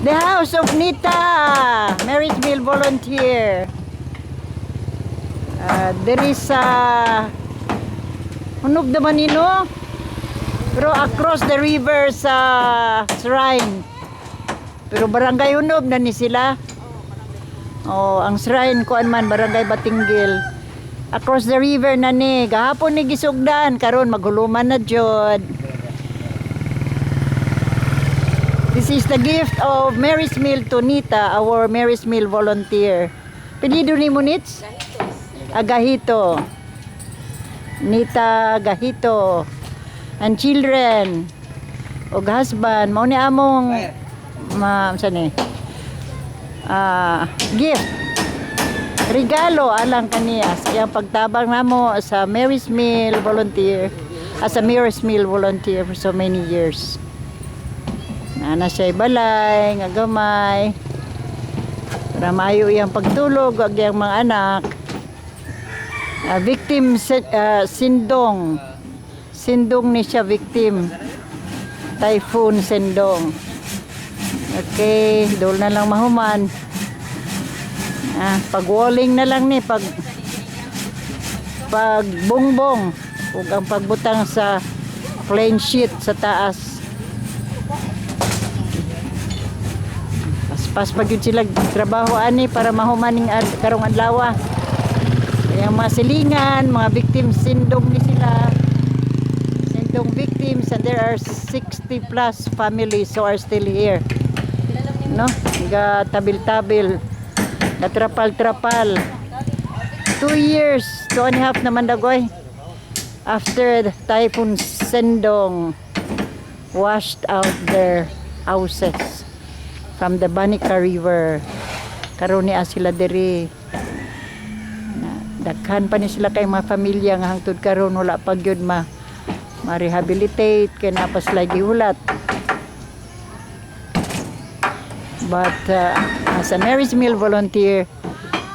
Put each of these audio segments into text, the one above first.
The house of Nita, Marysville volunteer. There is hunog naman nino. Pero across the river sa shrine. Pero barangay hunog na ni sila. Oh, ang shrine ko man barangay Batinggil. Across the river na ni. Gahapon ni gisugdan karon maghuluman na jud. This is the gift of Mary's Meal to Nita, our Mary's Meal volunteer. Pilido ni mo Nits? Agahito. Nita Gahito. And children. O husband. Mao ni among gift. Regalo alang kaniya sa iyang pagtabang namo sa Mary's Meal volunteer. As a Mary's Meal volunteer for so many years. Nana siya'y balay, nga gamay. Para maayo iyang pagtulog, ag iyang mga anak. Victim Sindong. Sindong ni siya victim. Typhoon Sindong. Okay, doon na lang mahuman. Pag-walling na lang ni, pag bongbong. Huwag ang pagbutang sa plain sheet sa taas. Pas pag yun sila trabaho ani para mahumaning karong adlaw. Yung mga silingan, mga victims sindong ni sila. Sindong victims, and there are 60 plus families who are still here. No? Ga tabil-tabil. Trapal-trapal. 2 years, 2.5 naman dagoy. After the Typhoon Sindong washed out their houses from the Banica River. Karon ni sila diri. Daghan pa ni sila kay mga pamilya nga hangtod karon wala pa gyud ma-rehabilitate kay napas lagi hulat. But as a Mary's Meal volunteer,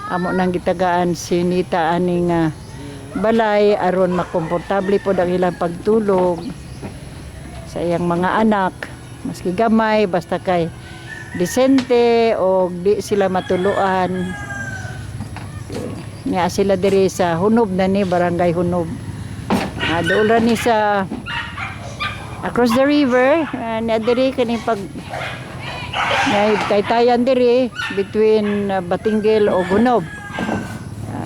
amo nang gitagaan si Nita aning balay aron makomportable pod ang ilang pagtulog sa iyang mga anak, maski gamay basta kay disente o di sila matuluan. Niya sila diri sa Hunob na ni barangay Hunob. Doon ra ni sa across the river niya diri kani pag kaytayan diri between Batinggil o Hunob.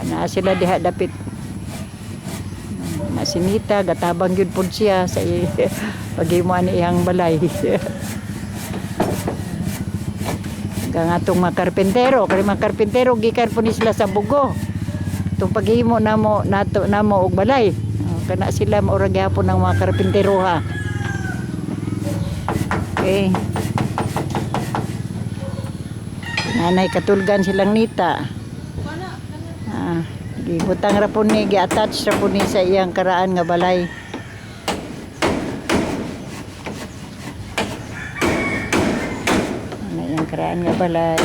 Na sila diha dapit. Na si Nita gatabang gyud pud siya sa paghimuan ni iyang balay. Kang atong mga karpentero, kay mga karpentero gikan po ni sila sa Bugo. Itong paghimo namo og balay. Kana sila maura gyapon ng mga karpentero ha. Okay. Nanay katulgan silang Nita. Gibutang ra po ni, gi-attach ra po ni sa iyang karaan nga balay. Karaan nga balay.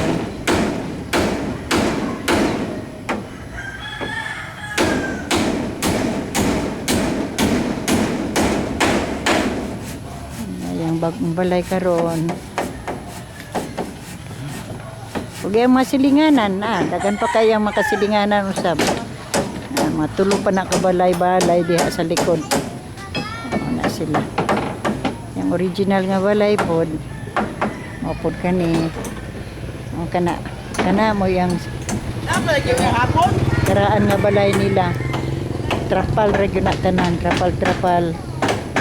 Ayang bagong balay karon. Ug yung mga silinganan, dagan pa kayang makasilinganan usab. Mga tulo pa na kabalay-balay diha sa likod. Na sila. Yung original nga balay pod. Mapod kani ang kana mo yung karaan nga balay nila trapal region tanan trapal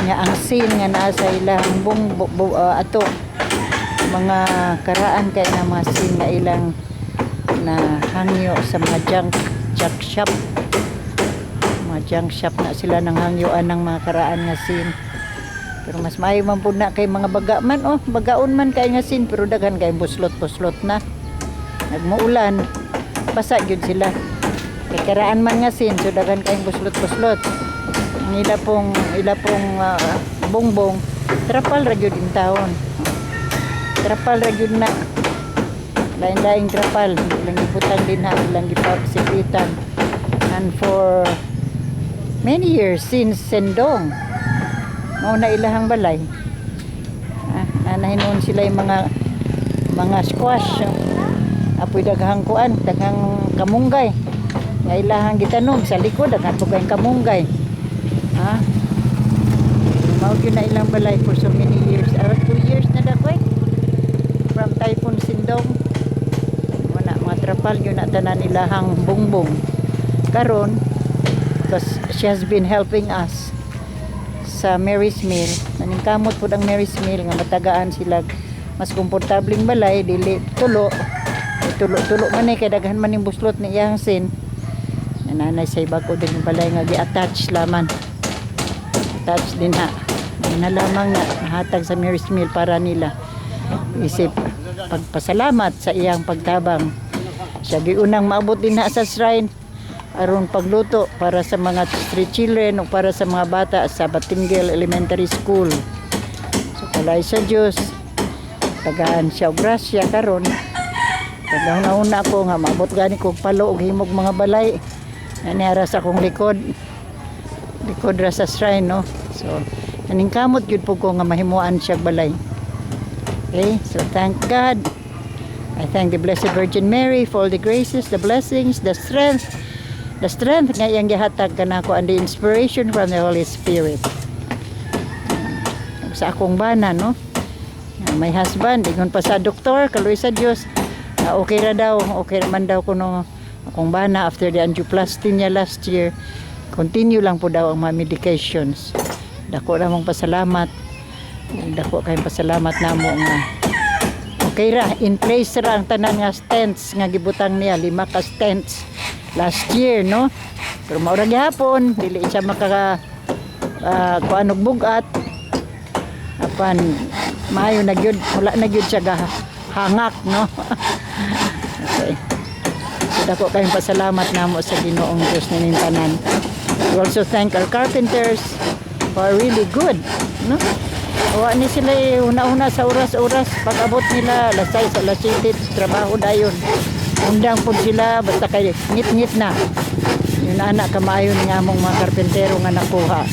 nga ang scene nga naa sa ilang ato mga karaan kay nga mga scene nga ilang na hangyo sa mga junk shop na sila nang hangyoan ng mga karaan nga scene. Pero mas maayo man po na kay mga baga man, bagaon man kay nga sin, pero daghan kay buslot na. Nagmuulan, basa gyud sila. Kay karaan man nga sin, so daghan kay buslot. Ang ila pong bongbong, trapal ra gyud in taon. Trapal ra gyud na. Lain-laing trapal, ilang iputan din ha, ilang gipagsikitan. And for many years since Sendong, mao na ilahang balay. Nahinuon sila yung mga mga squash. Apoy daghang kuan, daghang kamunggay. Nga ilahang gitanom sa likod daghan po kayong kamunggay. Ha? Mao gyud na ilang balay for so many years. 2 years na dakoy. From Typhoon Sindong. Wala mga trapal yun na tanan ilahang bungbong. Karon, because she has been helping us sa Mary's Mill. Naningkamot po ang Mary's Mill nga matagaan sila mas komportabling balay dili tulo. Tulo man kay daghan man ning buslot ni iyang sin. Nanay say bag-o din balay nga gi-attach laman. Attach din ha. Na lamang nga hatag sa Mary's Mill para nila isip pagpasalamat sa iyang pagtabang. Siya giunang maabot din na sa shrine aron pagluto para sa mga street children o para sa mga bata sa Batingel Elementary School. So kalay sa Dios tagaan siya og grasya karon. Pagnauna ko nga maabot gani kog palo og himog mga balay. Nanira sa akong likod ra sa shrine, no? So naningkamot gyud po ko nga mahimuan siya balay. Okay, so thank God. I thank the Blessed Virgin Mary for all the graces, the blessings, the strength nga iyang gihatag kanako and the inspiration from the Holy Spirit. Sa akong bana, no? My husband, ingon pa sa doktor, kaluoy sa Dios, okay ra daw, okay man daw kuno akong bana after the angioplasty niya last year. Continue lang po daw ang mga medications. Dako ra mong pasalamat. Dako kayong pasalamat namo nga okay ra, in place ra ang tanan nga stents nga gibutang niya, 5 ka stents last year, no? Pero maura gihapon dili siya maka kuanog bugat apan maayo na gyud, wala na gyud siya hangak, no? Okay, so dako kayong pasalamat namo sa Ginoong Diyos ning tanan. We also thank our carpenters for really good, no? Wa ni sila una-una sa oras-oras pag-abot nila alas 6 alas 7 trabaho dayon. Undang pud sila basta kay ngit-ngit na. Yun anak kamayon nga among mga karpentero nga nakuha.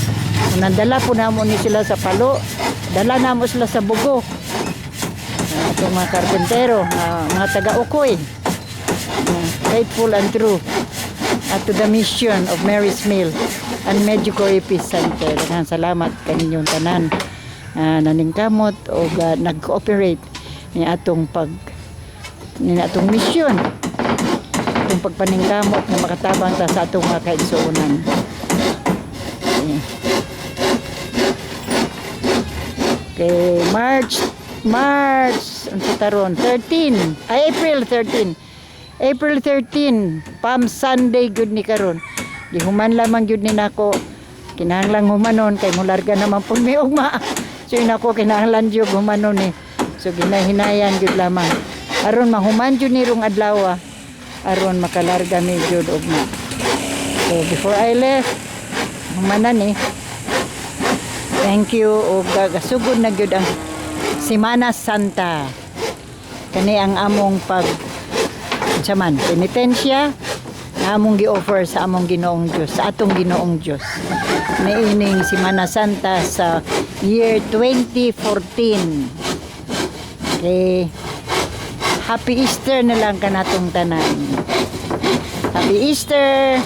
Nandala po namo ni sila sa palo, dala namo sila sa bugo. Atong mga karpentero, mga taga-ukoy. Faithful and true to the mission of Mary's Mill and Medjugorje Epicenter. Salamat kaninyong tanan. Naningkamot o nag-cooperate ni atong mission, atong pagpaningkamot na makatabang ta sa atong mga kaigsuonan. Okay, March unsa taron 13 ay April 13 Palm Sunday good ni karon. Gihuman lamang gyud ni nako, kinahanglan humanon kay mularga naman pud mi ugma. So inako kinahanglan jud humanon ni. So ginahinayan jud lamang. Aron mahuman jud ni rong adlaw, aron makalarga mi jud ugma. So before I left, humanan ni. Thank you og gasugod na jud ang Semana Santa. Kani ang among penitensya na among gi-offer sa among Ginoong Dios, sa atong Ginoong Dios. Niining Semana Santa sa year 2014. Okay. Happy Easter na lang kanatong tanan. Happy Easter!